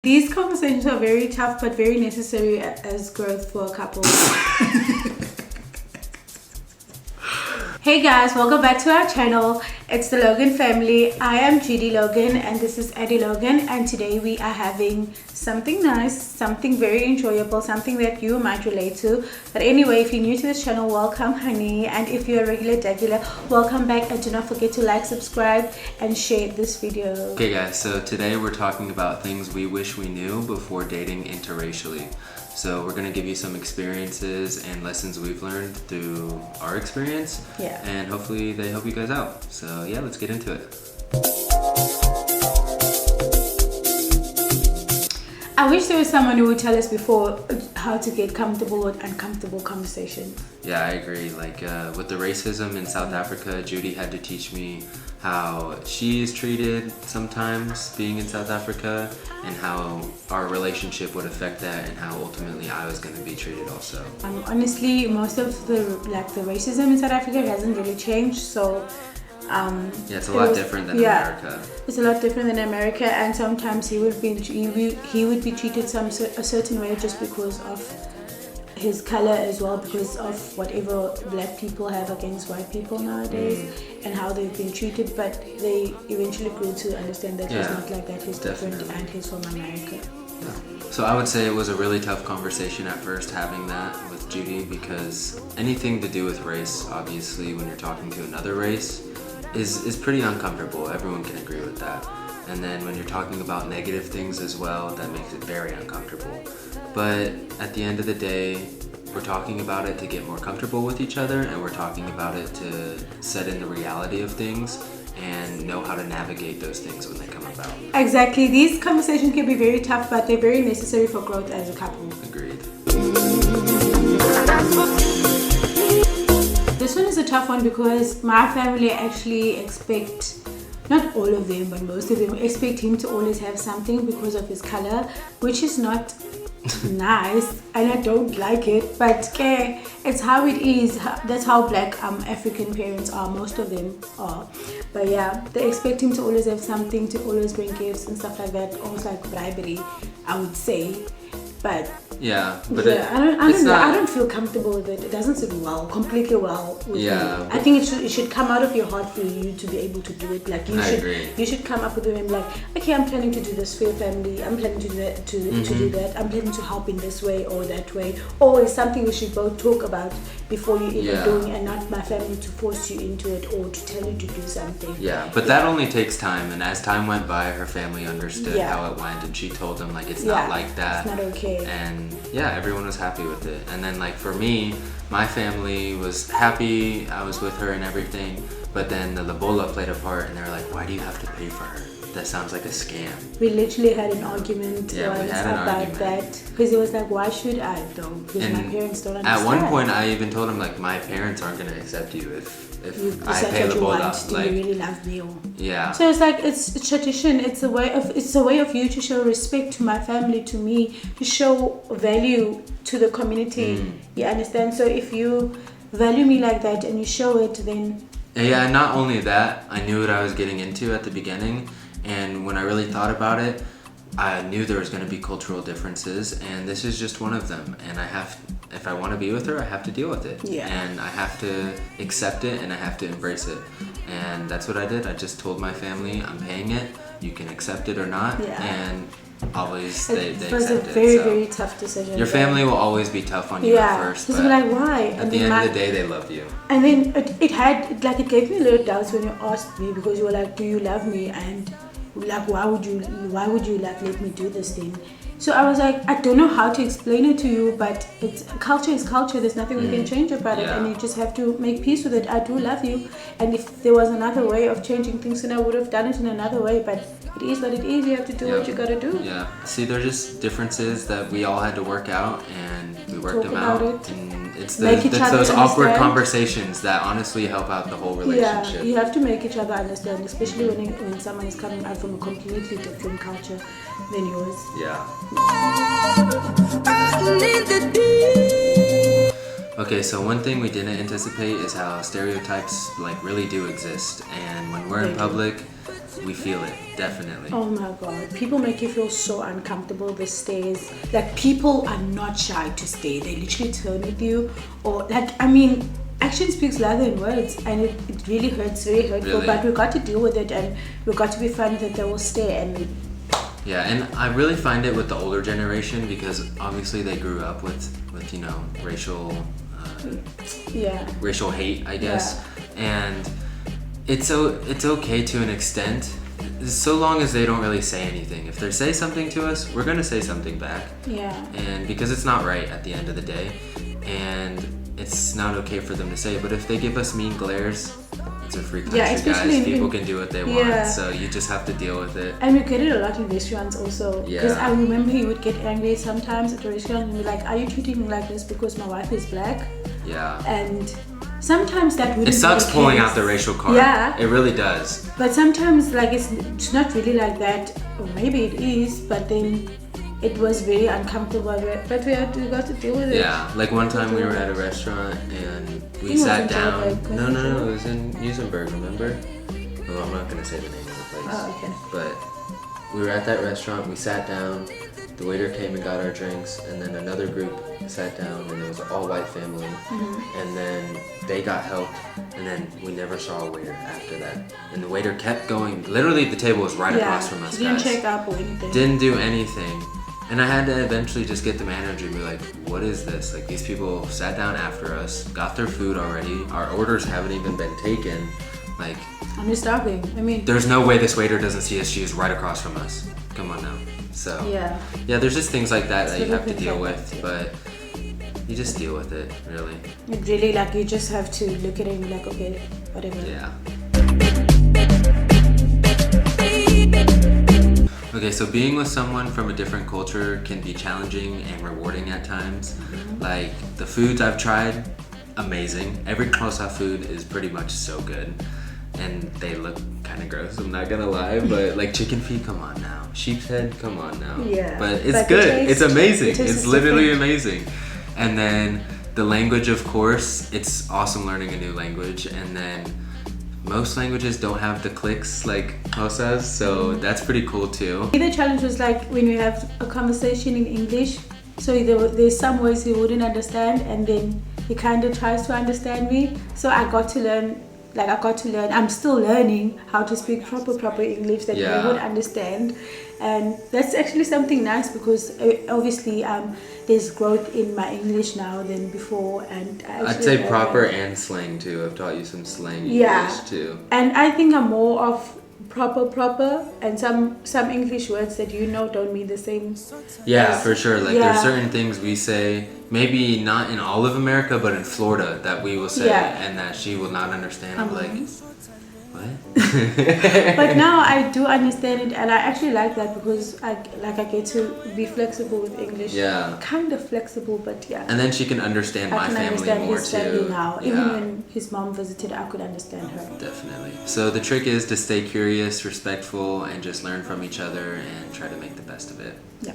These conversations are very tough but very necessary as growth for a couple. Hey guys, welcome back to our channel. It's the Logan family. I am Judy Logan and this is Eddie Logan, and today we are having something nice, something very enjoyable, something that you might relate to. But anyway, if you're new to this channel, welcome honey, and if you're a regular, welcome back, and do not forget to like, subscribe and share this video. Okay guys, so today we're talking about things we wish we knew before dating interracially. So we're going to give you some experiences and lessons we've learned through our experience. Yeah. And hopefully they help you guys out. So yeah, let's get into it. I wish there was someone who would tell us before how to get comfortable with uncomfortable conversations. Yeah, I agree. Like with the racism in South Africa, Judy had to teach me how she is treated sometimes being in South Africa, and how our relationship would affect that, and how ultimately I was going to be treated also. Honestly, most of the racism in South Africa hasn't really changed, so yeah, it's a lot different than America. It's a lot different than America, and sometimes he would be treated a certain way just because of his color as well, because of whatever black people have against white people nowadays and how they've been treated. But they eventually grew to understand that he's not like that, he's different, and he's from America. Yeah. So I would say it was a really tough conversation at first having that with Judy, because anything to do with race, obviously when you're talking to another race, is pretty uncomfortable. Everyone can agree with that. And then when you're talking about negative things as well, that makes it very uncomfortable. But at the end of the day, we're talking about it to get more comfortable with each other, and we're talking about it to set in the reality of things and know how to navigate those things when they come about. Exactly. These conversations can be very tough, but they're very necessary for growth as a couple. Agreed. This one is a tough one because my family actually expect, not all of them, but most of them expect him to always have something because of his color, which is not nice, and I don't like it, but it's how it is. That's how black African parents are, most of them are. But yeah, they expect him to always have something, to always bring gifts and stuff like that, almost like bribery, I would say. But yeah, but yeah, I don't feel comfortable with it. It doesn't sit completely well with me. I think it should come out of your heart for you to be able to do it. Like you should come up with him like, okay, I'm planning to do this for your family. I'm planning to do that to do that. I'm planning to help in this way or that way. Or it's something we should both talk about before you even doing, and not my family to force you into it or to tell you to do something. Yeah, but that only takes time, and as time went by, her family understood how it went, and she told them like it's not like that. It's not okay. And yeah, everyone was happy with it. And then like for me, my family was happy, I was with her and everything, but then the Lobola played a part, and they were like, why do you have to pay for her? That sounds like a scam. We literally had an argument once about that, because it was like, why should I though? Because my parents don't understand. At one point I even told him like, my parents aren't going to accept you if I pay Lobola. Like, you really love me. Yeah. So it's like, it's tradition. It's a way of you to show respect to my family, to me, to show value to the community. You understand? So if you value me like that and you show it, then yeah. And not only that, I knew what I was getting into at the beginning, and when I really thought about it, I knew there was going to be cultural differences, and this is just one of them. And if I want to be with her, I have to deal with it. Yeah. And I have to accept it, and I have to embrace it. And that's what I did. I just told my family, I'm paying it. You can accept it or not. Yeah. And always they accept it. It was a very tough decision. Your family will always be tough on you at first. Because like, why? At the end of the day, they love you. And then it gave me a little doubts when you asked me, because you were like, do you love me? And like, why would you like let me do this thing? So I was like, I don't know how to explain it to you, but culture is culture. There's nothing we can change about it, and you just have to make peace with it. I do love you, and if there was another way of changing things, then I would have done it in another way. But it is what it is. You have to do what you gotta do. Yeah. See, they're just differences that we all had to work out, and we worked them out. And it's those awkward conversations that honestly help out the whole relationship. Yeah, you have to make each other understand, especially when someone is coming out from a completely different culture than yours. Yeah. Okay, so one thing we didn't anticipate is how stereotypes like really do exist, and when we're in public, we feel it, definitely. Oh my god, people make you feel so uncomfortable these days. Like, people are not shy to stay. They literally turn with you, or like, I mean, action speaks louder than words, and it really hurts, very hurtful. Really? But we got to deal with it, and we got to be fun that they will stay. And yeah, and I really find it with the older generation because obviously they grew up with you know, racial hate, I guess. And it's okay to an extent, so long as they don't really say anything. If they say something to us, we're gonna say something back. Yeah. And because it's not right at the end of the day, and it's not okay for them to say. But if they give us mean glares, it's a free country, guys. People can do what they want, so you just have to deal with it. And we get it a lot in restaurants also. Yeah. Because I remember he would get angry sometimes at the restaurant and be like, "Are you treating me like this because my wife is black?" Yeah. And sometimes that wouldn't It sucks be the pulling case. out the racial card. Yeah. It really does. But sometimes, like, it's not really like that, or maybe it is, but then it was very uncomfortable. But we got to deal with it. Yeah, like one time we were at a restaurant and we It sat wasn't down. Joburg, No, was it it was in Musenberg, remember? Well, I'm not gonna say the name of the place. Oh, okay. But we were at that restaurant, we sat down, the waiter came and got our drinks, and then another group sat down, and it was an all-white family, and then they got helped, and then we never saw a waiter after that. And the waiter kept going, literally the table was right across from us, didn't guys. check up or anything. Didn't do anything. And I had to eventually just get the manager and be like, what is this? Like, these people sat down after us, got their food already, our orders haven't even been taken. Like, I'm just starving. I mean, there's no way this waiter doesn't see us. She's right across from us. Come on now. So yeah, there's just things like that that you have to deal with, but you just deal with it, really. it really, like, you just have to look at it and be like, okay, whatever. Yeah. Okay, so being with someone from a different culture can be challenging and rewarding at times. Like, the foods I've tried, amazing. Every Xhosa food is pretty much so good. And they look kind of gross, I'm not gonna lie, but like chicken feet, come on now. Sheep's head, come on now. Yeah. But it's But good, it's amazing, the taste it's is literally different. amazing. And then the language, of course, it's awesome learning a new language. And then most languages don't have the clicks like Xhosa's, so that's pretty cool too. The challenge was like when we have a conversation in English, so there's some words he wouldn't understand, and then he kind of tries to understand me. So I got to learn. I'm still learning how to speak proper English that he would understand, and that's actually something nice because obviously there's growth in my English now than before, and I'd say proper and slang too. I've taught you some slang English too. And I think I'm more of proper, and some English words that don't mean the same. Yeah, for sure. Like there's certain things we say, maybe not in all of America, but in Florida, that we will say and that she will not understand. I'm like, what? But now I do understand it, and I actually like that because I get to be flexible with English. Yeah. Kind of flexible, but yeah. And then she can understand my family more his family too. now. Yeah. Even when his mom visited, I could understand her. Definitely. So the trick is to stay curious, respectful, and just learn from each other and try to make the best of it. Yeah.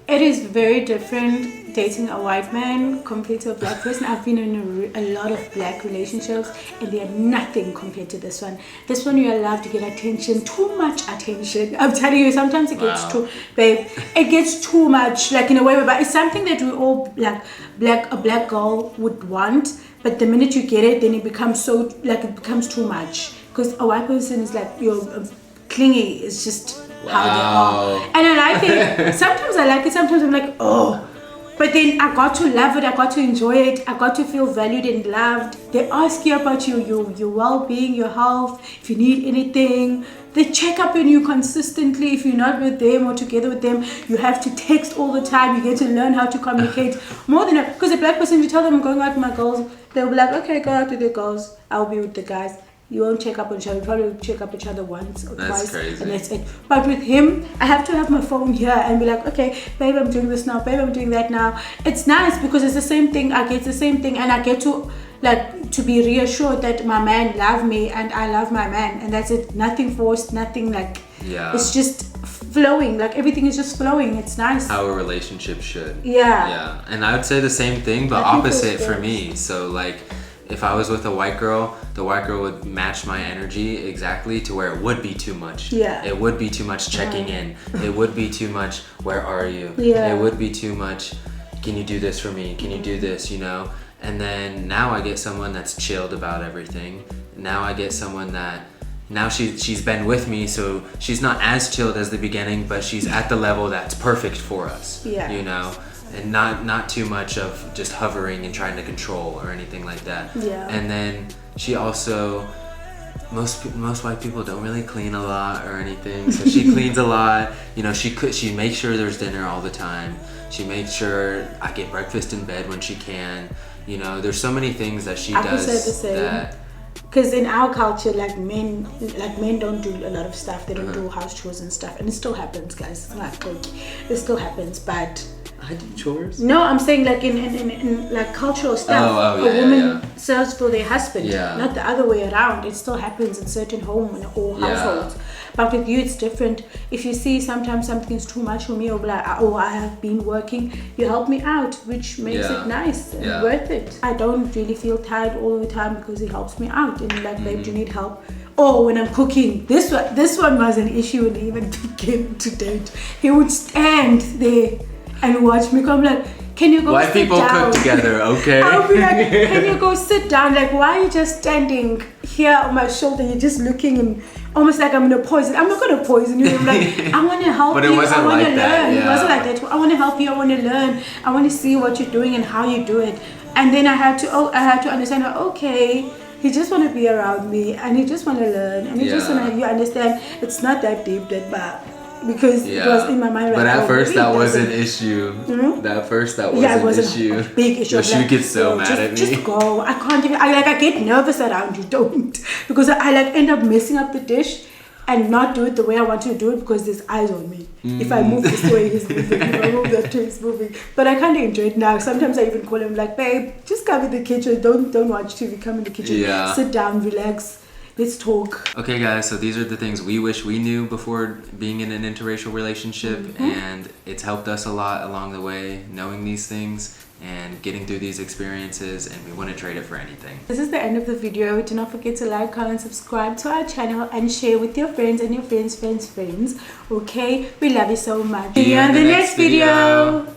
It is very different dating a white man compared to a black person. I've been in a lot of black relationships, and they are nothing compared to this one. This one, you're allowed to get attention, too much attention. I'm telling you, sometimes it gets too, babe, it gets too much, like in a way, but it's something that we all, like, a black girl would want, but the minute you get it, then it becomes so, like, it becomes too much. Because a white person is like, you're clingy, it's just how they are. And I like it. Sometimes I like it, sometimes I'm like, oh. But then I got to love it, I got to enjoy it, I got to feel valued and loved. They ask you about your well-being, your health, if you need anything. They check up on you consistently. If you're not with them or together with them, you have to text all the time. You get to learn how to communicate more than because a black person, you tell them I'm going out with my girls, they'll be like, okay, go out with your girls, I'll be with the guys. You won't check up on each other. You probably check up each other once or twice. Crazy. And that's it. But with him, I have to have my phone here and be like, okay, babe, I'm doing this now. Babe, I'm doing that now. It's nice because it's the same thing. I get the same thing, and I get to to be reassured that my man loves me and I love my man, and that's it. Nothing forced. Nothing like. Yeah. It's just flowing. Like everything is just flowing. It's nice. How a relationship should. Yeah. Yeah. And I would say the same thing, but opposite for me. So like, If I was with a white girl, the white girl would match my energy exactly to where it would be too much. Yeah. It would be too much checking in. It would be too much, where are you? Yeah. It would be too much, can you do this for me? Can you do this, you know? And then now I get someone that's chilled about everything. Now I get someone that, now she's been with me, so she's not as chilled as the beginning, but she's at the level that's perfect for us. Yeah. You know? And not too much of just hovering and trying to control or anything like that. Yeah. And then she also, most white people don't really clean a lot or anything, so she cleans a lot. You know, she makes sure there's dinner all the time. She makes sure I get breakfast in bed when she can. You know, there's so many things that she does the same. that. Because in our culture, men don't do a lot of stuff. They don't do house chores and stuff, and it still happens, guys. It's not cool. It still happens, but I do chores. no, I'm saying like in like cultural stuff, yeah, a woman yeah. serves for their husband, Yeah. not the other way around. It still happens in certain homes or households. But with you, it's different. If you see sometimes something's too much for me, or like, oh, I have been working, you help me out, which makes it nice and worth it. I don't really feel tired all the time because he helps me out. And like, babe, do you need help? Or when I'm cooking, this one was an issue when he even began to date. He would stand there and watch me come like, can you go White sit people down? cook together, okay? I'll be like, can you go sit down? Like, why are you just standing here on my shoulder? You're just looking and almost like I'm gonna poison. I'm not gonna poison you. I'm like, I want to help But you. it wasn't I want to like that, learn. It yeah. wasn't like that. I want to help you. I want to learn. I want to see what you're doing and how you do it. And then I had to understand. Okay, he just want to be around me, and he just want to learn, and he just want to. You understand? It's not that deep, that bad. Because it was in my mind. But like, at first maybe that it was an doesn't. issue. That first that was Yeah, it an wasn't issue. a big issue. But she like, gets so yo, mad at me. Just go. I can't even. I get nervous around you. Don't, because I like end up messing up the dish and not do it the way I want to do it because there's eyes on me. If I move this way, he's moving. If I move that way, he's moving. But I kind of enjoy it now. Sometimes I even call him like, babe, just come in the kitchen. Don't watch TV. Come in the kitchen. Yeah. Sit down, relax. Let's talk. Okay guys, so these are the things we wish we knew before being in an interracial relationship, and it's helped us a lot along the way, knowing these things and getting through these experiences, and we wouldn't trade it for anything. This is the end of the video. Do not forget to like, comment, subscribe to our channel, and share with your friends and your friends' friends. Okay? We love you so much. See you in the next video.